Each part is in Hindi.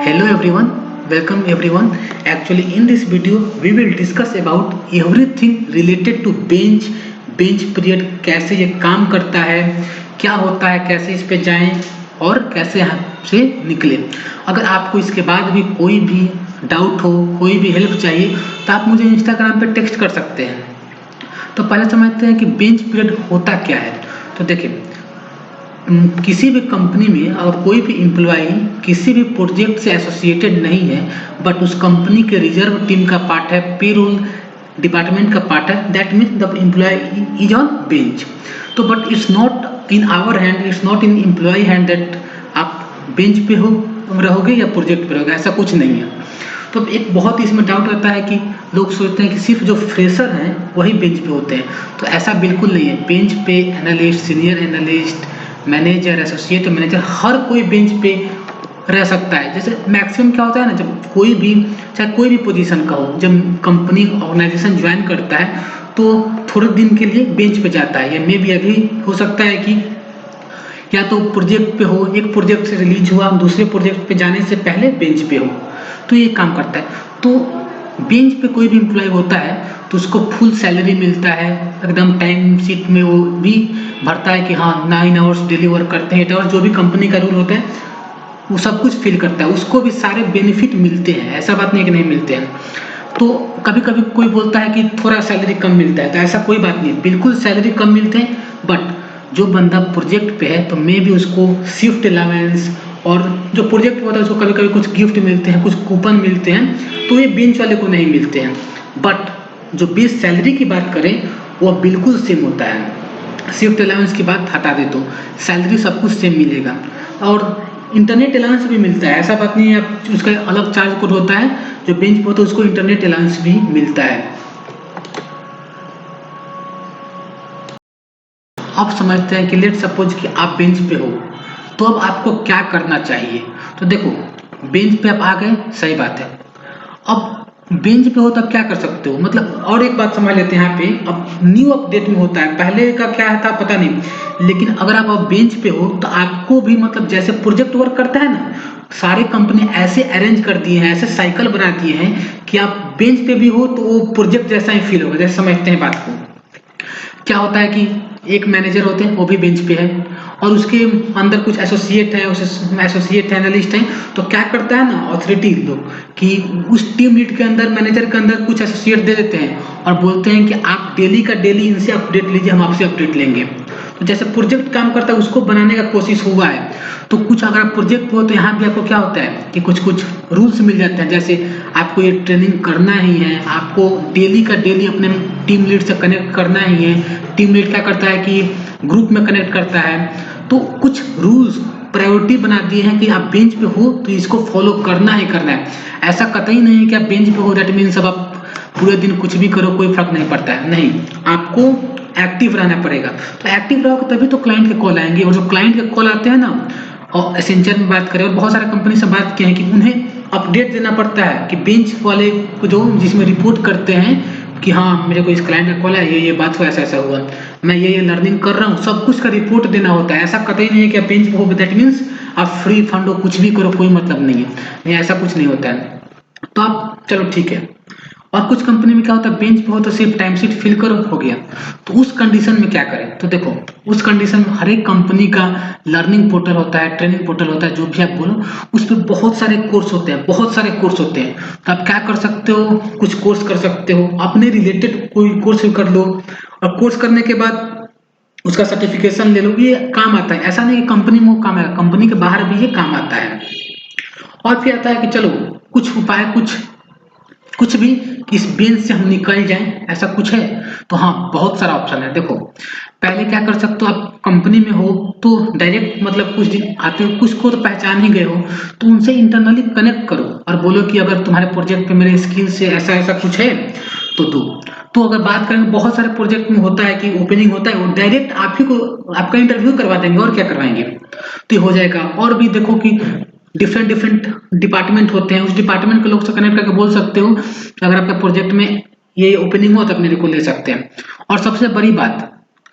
Hello everyone, welcome everyone. Actually in this video we will discuss about everything related to bench period, कैसे ये काम करता है, क्या होता है, कैसे इस पे जाएं और कैसे यहाँ से निकले। अगर आपको इसके बाद भी कोई भी डाउट हो, कोई भी हेल्प चाहिए तो आप मुझे इंस्टाग्राम पे टेक्स्ट कर सकते हैं। तो पहले समझते हैं कि बेंच पीरियड होता क्या है। तो देखिए, किसी भी कंपनी में अगर कोई भी एम्प्लॉई किसी भी प्रोजेक्ट से एसोसिएटेड नहीं है बट उस कंपनी के रिजर्व टीम का पार्ट है, पेरोल डिपार्टमेंट का पार्ट है, that means the employee is on bench. तो but it's not in our hand, it's not in employee hand that आप बेंच पे हो रहोगे या प्रोजेक्ट पे रहोगे, ऐसा कुछ नहीं है। तो एक बहुत इसमें डाउट रहता है कि लोग सोचते हैं कि सिर्फ जो फ्रेशर हैं वही बेंच पे होते हैं, तो ऐसा बिल्कुल नहीं है। बेंच पे analyst, senior analyst, manager, associate manager, हर कोई बेंच पे रह सकता है। जैसे मैक्सिमम क्या होता है ना, जब कोई भी चाहे कोई भी पोजीशन का हो, जब कंपनी ऑर्गेनाइजेशन ज्वाइन करता है तो थोड़े दिन के लिए बेंच पे जाता है। या मे भी अभी हो सकता है कि या तो प्रोजेक्ट पे हो, एक प्रोजेक्ट से रिलीज हुआ, दूसरे प्रोजेक्ट पे जाने से पहले बेंच पे हो, तो ये काम करता है। तो बेंच पे कोई भी एम्प्लॉय होता है तो उसको फुल सैलरी मिलता है, एकदम टाइम शीट में वो भी भरता है कि हाँ 9 आवर्स डेली वर्क करते हैं, 8 आवर्स, जो भी कंपनी का रूल होता है वो सब कुछ फिल करता है, उसको भी सारे बेनिफिट मिलते हैं, ऐसा बात नहीं कि नहीं मिलते हैं। तो कभी कभी कोई बोलता है कि थोड़ा सैलरी कम मिलता है, तो ऐसा कोई बात नहीं, बिल्कुल सैलरी कम मिलते हैं। बट जो बंदा प्रोजेक्ट पे है तो मे भी उसको शिफ्ट अलाउंस और जो प्रोजेक्ट होता है उसको कभी कभी कुछ गिफ्ट मिलते हैं, कुछ कूपन मिलते हैं, तो ये बेंच वाले को नहीं मिलते हैं। बट जो बेस सैलरी की बात करें वो बिल्कुल सेम होता है। शिफ्ट अलाउंस की बात हटा दे तो सैलरी सब कुछ सेम मिलेगा, और इंटरनेट अलाउंस भी मिलता है, ऐसा बात नहीं है उसका अलग चार्ज कोड होता है। जो बेंच पे होता है उसको इंटरनेट अलाउंस भी मिलता है। अब समझते हैं कि लेट सपोज कि आप बेंच पे हो तो अब आपको क्या करना चाहिए। तो देखो, बेंच पे आप आ गए, सही बात है। अब बेंच पे हो तब क्या कर सकते हो, मतलब और एक बात समझ लेते हैं यहाँ पे। अब न्यू अपडेट में होता है, पहले का क्या था पता नहीं, लेकिन अगर आप अब बेंच पे हो तो आपको भी मतलब जैसे प्रोजेक्ट वर्क करता है ना, सारे कंपनी ऐसे अरेंज कर दिए हैं, ऐसे साइकिल बना दिए हैं कि आप बेंच पे भी हो तो वो प्रोजेक्ट जैसा ही फील होगा। जैसे समझते हैं बात को, क्या होता है कि एक मैनेजर होते हैं वो भी बेंच पे है और उसके अंदर कुछ एसोसिएट है, उस एसोसिएट एनालिस्ट हैं, तो क्या करता है ना अथॉरिटी लोग कि उस टीम लीड के अंदर, मैनेजर के अंदर कुछ एसोसिएट दे देते हैं और बोलते हैं कि आप डेली का डेली इनसे अपडेट लीजिए, हम आपसे अपडेट लेंगे। तो जैसे प्रोजेक्ट काम करता है उसको बनाने का कोशिश हुआ है। तो कुछ अगर आप प्रोजेक्ट हो तो यहाँ भी आपको क्या होता है कि कुछ कुछ रूल्स मिल जाते हैं, जैसे आपको ये ट्रेनिंग करना ही है, आपको डेली का डेली अपने टीम लीड से कनेक्ट करना ही है। टीम लीड क्या करता है कि ग्रुप में कनेक्ट करता है। तो कुछ रूल्स प्रायोरिटी बना दिए हैं कि आप बेंच पे हो तो इसको फॉलो करना ही करना है। ऐसा कतई नहीं है कि आप बेंच पे हो दैट मीन्स अब आप पूरे दिन कुछ भी करो कोई फर्क नहीं पड़ता है, नहीं, आपको एक्टिव रहना पड़ेगा। तो एक्टिव रहोगे तभी तो क्लाइंट के कॉल आएंगे, और जो क्लाइंट के कॉल आते हैं ना, और एसेंचर में बात करें और बहुत सारे कंपनी से बात किए हैं कि उन्हें अपडेट देना पड़ता है कि बेंच वाले को जो जिसमें रिपोर्ट करते हैं कि हाँ मेरे को इस क्लाइंट का कॉल है, ये बात हुआ, ऐसा ऐसा हुआ, मैं ये लर्निंग कर रहा हूँ, सब कुछ का रिपोर्ट देना होता है। ऐसा कतई नहीं है कि आप बेंच पे हो दैट मीन्स आप फ्री फंड हो, कुछ भी करो, कोई मतलब नहीं है, नहीं, ऐसा कुछ नहीं होता है। तो आप चलो ठीक है। और कुछ कंपनी में क्या होता है, बेंच पे हो तो सिर्फ टाइम शीट फिल करो, हो गया। तो उस कंडीशन में क्या करें, तो देखो उस कंडीशन में हर एक कंपनी का लर्निंग पोर्टल होता है, ट्रेनिंग पोर्टल होता है, जो भी आप बोलो, उस पर बहुत सारे कोर्स होते हैं, बहुत सारे कोर्स होते हैं। तो आप क्या कर सकते हो, कुछ कोर्स कर सकते हो, अपने रिलेटेड कोई कोर्स कर लो, और कोर्स करने के बाद उसका सर्टिफिकेशन ले लो, ये काम आता है। ऐसा नहीं कि कंपनी में वो काम आएगा, कंपनी के बाहर भी ये काम आता है। और फिर आता है कि चलो कुछ उपाय, कुछ भी इस बेंच से हम निकल जाएं, ऐसा कुछ है। तो हाँ, बहुत सारा ऑप्शन है। देखो, पहले क्या कर सकते हो, आप कंपनी में हो तो डायरेक्ट मतलब कुछ दिन आते हो, कुछ को तो पहचान ही गए हो, तो उनसे इंटरनली कनेक्ट करो और बोलो कि अगर तुम्हारे प्रोजेक्ट पे मेरे स्किल से ऐसा ऐसा कुछ है तो दो। तो अगर बात करें, बहुत सारे प्रोजेक्ट में होता है कि ओपनिंग होता है, वो डायरेक्ट आप ही को आपका इंटरव्यू करवा देंगे, और क्या करवाएंगे, तो ये हो जाएगा। और भी देखो कि डिफरेंट डिपार्टमेंट होते हैं, उस डिपार्टमेंट के लोग से कनेक्ट करके बोल सकते हो अगर आपके प्रोजेक्ट में ये ओपनिंग हो तो आप मेरे को ले सकते हैं। और सबसे बड़ी बात,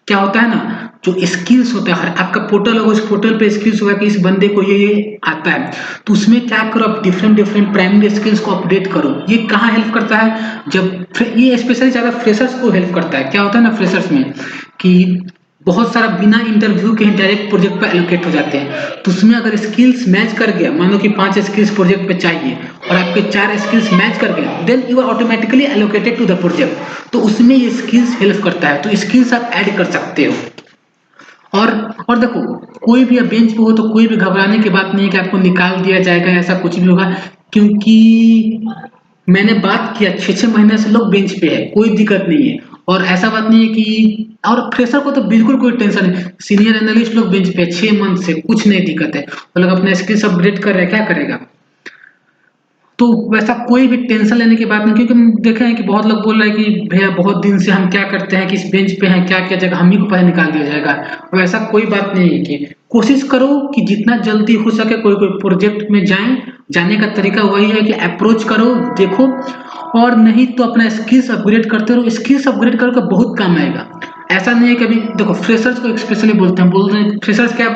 क्या होता है ना, जो स्किल्स होता है, आपका पोर्टल होगा, उस पोर्टल पे स्किल्स होगा कि इस बंदे को ये आता है, तो उसमें क्या करो, आप डिफरेंट डिफरेंट प्राइमरी स्किल्स को अपडेट करो। ये कहाँ हेल्प करता है, जब ये स्पेशली ज़्यादा फ्रेशर्स को हेल्प करता है। क्या होता है ना फ्रेशर्स में कि बहुत सारा बिना इंटरव्यू के डायरेक्ट प्रोजेक्ट पे एलोकेट हो जाते हैं, तो उसमें अगर स्किल्स मैच कर गया, मान लो कि 5 स्किल्स प्रोजेक्ट पे चाहिए और आपके 4 स्किल्स मैच कर गए, then you are automatically allocated to the project. तो उसमें ये स्किल्स हेल्प करता है, तो स्किल्स आप ऐड कर सकते हो। और देखो, कोई भी बेंच पे हो तो कोई भी घबराने की बात नहीं है कि आपको निकाल दिया जाएगा, ऐसा कुछ भी होगा, क्योंकि मैंने बात किया 6-6 महीने से लोग बेंच पे है, कोई दिक्कत नहीं है। और ऐसा बात नहीं है कि, और फ्रेशर को तो बिल्कुल कोई टेंशन नहीं, सीनियर एनालिस्ट लोग बेंच पे 6 मंथ से, कुछ नहीं दिक्कत है, वो लोग अपने स्किल्स अपग्रेड कर रहे हैं, क्या करेगा। तो वैसा कोई भी टेंशन लेने की बात नहीं, क्योंकि हम देखे हैं कि बहुत लोग बोल रहे हैं कि भैया बहुत दिन से हम क्या करते हैं कि इस बेंच पे हैं, क्या क्या जगह हम ही को पहले निकाल दिया जाएगा। वैसा कोई बात नहीं है, कि कोशिश करो कि जितना जल्दी हो सके कोई कोई प्रोजेक्ट में जाएं। जाने का तरीका वही है कि अप्रोच करो, देखो, और नहीं तो अपना स्किल्स अपग्रेड करते रहो। स्किल्स अपग्रेड करके बहुत काम आएगा। ऐसा नहीं है कि अभी देखो फ्रेशर्स को स्पेशली बोल रहे हैं, फ्रेशर्स क्या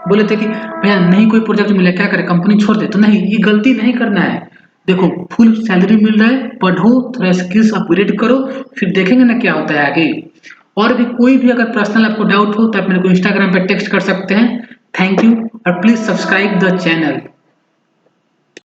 बोले थे कि भैया नहीं कोई प्रोजेक्ट मिला क्या करे, कंपनी छोड़ दे, तो नहीं, ये गलती नहीं करना है। देखो फुल सैलरी मिल रहा है, पढ़ो, थोड़ा स्किल्स अपग्रेड करो, फिर देखेंगे ना क्या होता है आगे। और भी कोई भी अगर पर्सनल आपको डाउट हो तो आप मेरे को इंस्टाग्राम पे टेक्स्ट कर सकते हैं। थैंक यू, और प्लीज सब्सक्राइब द चैनल।